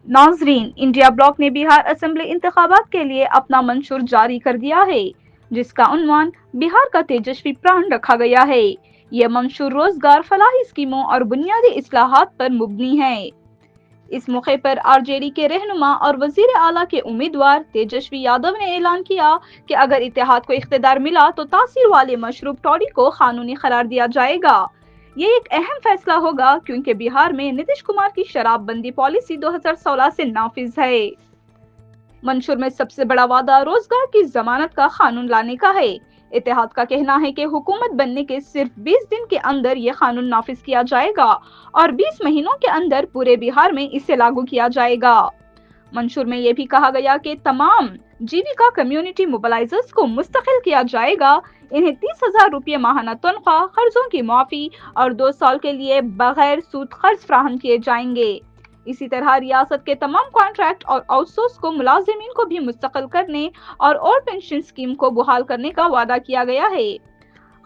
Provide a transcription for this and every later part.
नाजरीन, India block ने Bihar assembly इंतखाबात के लिए अपना मंशूर जारी कर दिया है, जिसका उन्वान बिहार का तेजस्वी प्राण रखा गया है। ये मंशूर रोजगार, फलाही स्कीमों और बुनियादी इस्लाहात पर मुबनी है। इस मौके पर आरजेडी के रहनुमा और वजीर आला के उम्मीदवार तेजस्वी यादव ने ऐलान किया कि अगर इत्तेहाद को इख्तिदार मिला तो तासीर वाले मशरूब टॉडी को कानूनी करार दिया जाएगा। ये एक अहम फैसला होगा क्योंकि बिहार में नीतीश कुमार की शराबबंदी पॉलिसी 2016 से नाफिज है। मंशूर में सबसे बड़ा वादा रोजगार की जमानत का कानून लाने का है। इत्तेहाद का कहना है कि हुकूमत बनने के सिर्फ 20 दिन के अंदर ये कानून नाफिज किया जाएगा और 20 महीनों के अंदर पूरे बिहार में इसे लागू किया जाएगा। मंशूर में यह भी कहा गया कि तमाम जीविका कम्युनिटी मोबिलाइजर्स को मुस्तकिल किया जाएगा। इन्हें 30,000 रुपये माहाना तनख्वाह, कर्जों की माफी और 2 साल के लिए बगैर सूद कर्ज फराहम किए जाएंगे। इसी तरह रियासत के तमाम कॉन्ट्रैक्ट और आउटसोर्स को मुलाजिमीन को भी मुस्तकिल करने और पेंशन स्कीम को बहाल करने का वादा किया गया है।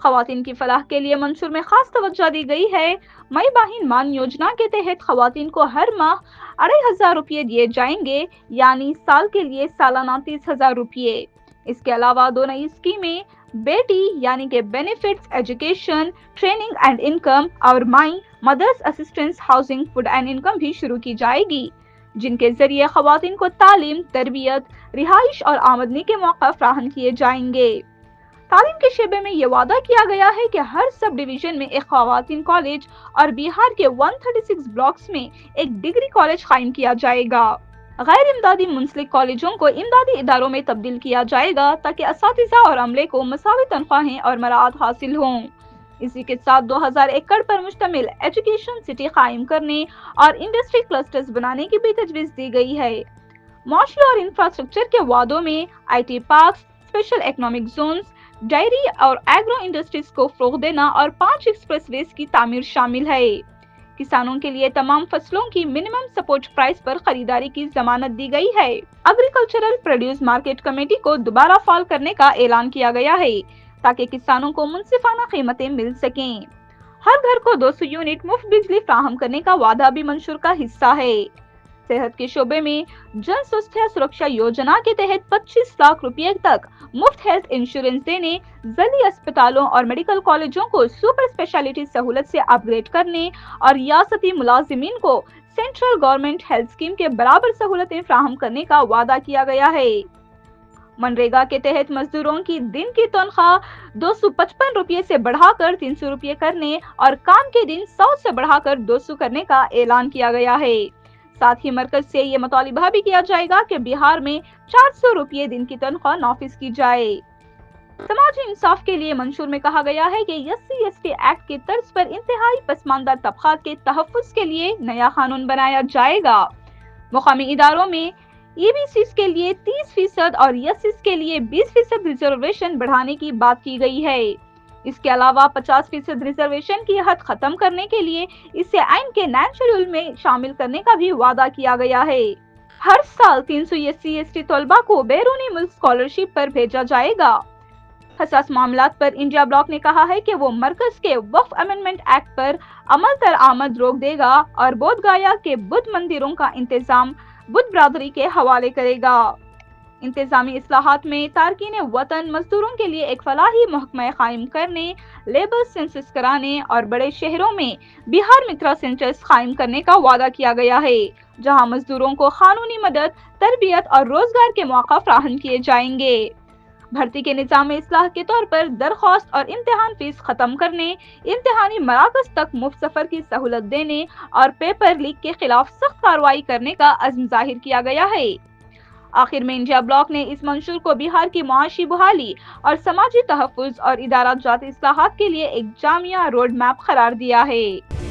खवातीन की फलाह के लिए मंशूर में खास तवज्जो दी गई है। मई बहिन मान योजना के तहत खवातीन को हर माह 2,500 रुपये दिए जाएंगे, यानी साल के लिए सालाना 30,000 रुपये। इसके अलावा 2 नई स्कीमें बेटी यानी कि benefits education, training and income और my mothers assistance housing, food and income भी शुरू की जाएगी, जिनके जरिए खवातीन को तालीम, तरबियत, रिहाइश और आमदनी के मौका फराहम किए जाएंगे। तालीम के शोबे में ये वादा किया गया है कि हर सब डिवीजन में एक खवातीन कॉलेज और बिहार के 136 ब्लॉक्स में एक डिग्री कॉलेज कायम किया जाएगा। गैर इमदादी मुंसलिक कॉलेजों को इमदादी इदारों में तब्दील किया जाएगा ताकि असातिज़ा और अमले को मसावी तनख्वाहें और मराहत हासिल हों। इसी के साथ 2000 एकड़ पर मुश्तमिल एजुकेशन सिटी कायम करने और इंडस्ट्री क्लस्टर्स बनाने की भी तजवीज़ दी गई है। माशी और इंफ्रास्ट्रक्चर के वादों में IT park, special economic zones, dairy और एग्रो इंडस्ट्रीज को फरोग देना और 5 एक्सप्रेसवेज की तामीर शामिल है। किसानों के लिए तमाम फसलों की मिनिमम सपोर्ट प्राइस पर खरीदारी की जमानत दी गई है। एग्रीकल्चरल प्रोड्यूस मार्केट कमेटी को दोबारा फाल करने का ऐलान किया गया है ताकि किसानों को मुनसिफाना कीमतें मिल सकें। हर घर को 200 यूनिट मुफ्त बिजली फराहम करने का वादा भी मंशूर का हिस्सा है। सेहत के शोबे में जन स्वास्थ्य सुरक्षा योजना के तहत 25 लाख रुपए तक मुफ्त हेल्थ इंश्योरेंस देने, जिला अस्पतालों और मेडिकल कॉलेजों को सुपर स्पेशलिटी सहूलत से अपग्रेड करने और रियासती मुलाजिमीन को सेंट्रल गवर्नमेंट हेल्थ स्कीम के बराबर सहूलतें फराहम करने का वादा किया गया है। मनरेगा के तहत मजदूरों की दिन की तनख्वाह 255 रुपये से बढ़ाकर 300 रुपये करने और काम के दिन 100 से बढ़ाकर 200 करने का ऐलान किया गया है। साथ ही मरकज से ये मुतालिबा भी किया जाएगा कि बिहार में 400 रुपये दिन की तनख्वाह नाफिज की जाए। समाजी इंसाफ के लिए मंशूर में कहा गया है कि SC/ST एक्ट के तर्ज पर इंतहाई पसमानदा तबकात के तहफ़्फ़ुज़ के लिए नया कानून बनाया जाएगा। मुकामी इदारों में EBCs के लिए 30% और SCs के लिए 20% रिजर्वेशन बढ़ाने की बात की गई है। इसके अलावा 50% रिजर्वेशन की हद खत्म करने के लिए इसे आइन के नए शेड्यूल में शामिल करने का भी वादा किया गया है। हर साल 300 SC/ST तलबा को बैरूनी मुल्क स्कॉलरशिप पर भेजा जाएगा। हसास मामलात पर इंडिया ब्लॉक ने कहा है कि वो मरकज के वक्फ अमेंडमेंट एक्ट पर अमल दरामद रोक देगा और बोध गया के बुद्ध मंदिरों का इंतजाम बुद्ध बरादरी के हवाले करेगा। इंतजामी इस्लाहात में तारकीन वतन मजदूरों के लिए एक फलाही महकमा कायम करने, लेबर सेंसस कराने और बड़े शहरों में बिहार मित्रा सेंटर्स कायम करने का वादा किया गया है, जहां मजदूरों को कानूनी मदद, तरबियत और रोजगार के मौका फराहम किए जाएंगे। भर्ती के निजाम में इस्लाह के तौर पर दरख्वास्त और इम्तिहान फीस खत्म करने, इम्तिहानी मराकज तक मुफ्त सफर की सहूलत देने और पेपर लीक के खिलाफ सख्त कार्रवाई करने का अज़्म जाहिर किया गया है। आखिर में इंडिया ब्लॉक ने इस मंशूर को बिहार की मुआशी बहाली और समाजी तहफ़्फ़ुज़ और इदारा जाती इस्लाहात के लिए एक जामिया रोड मैप करार दिया है।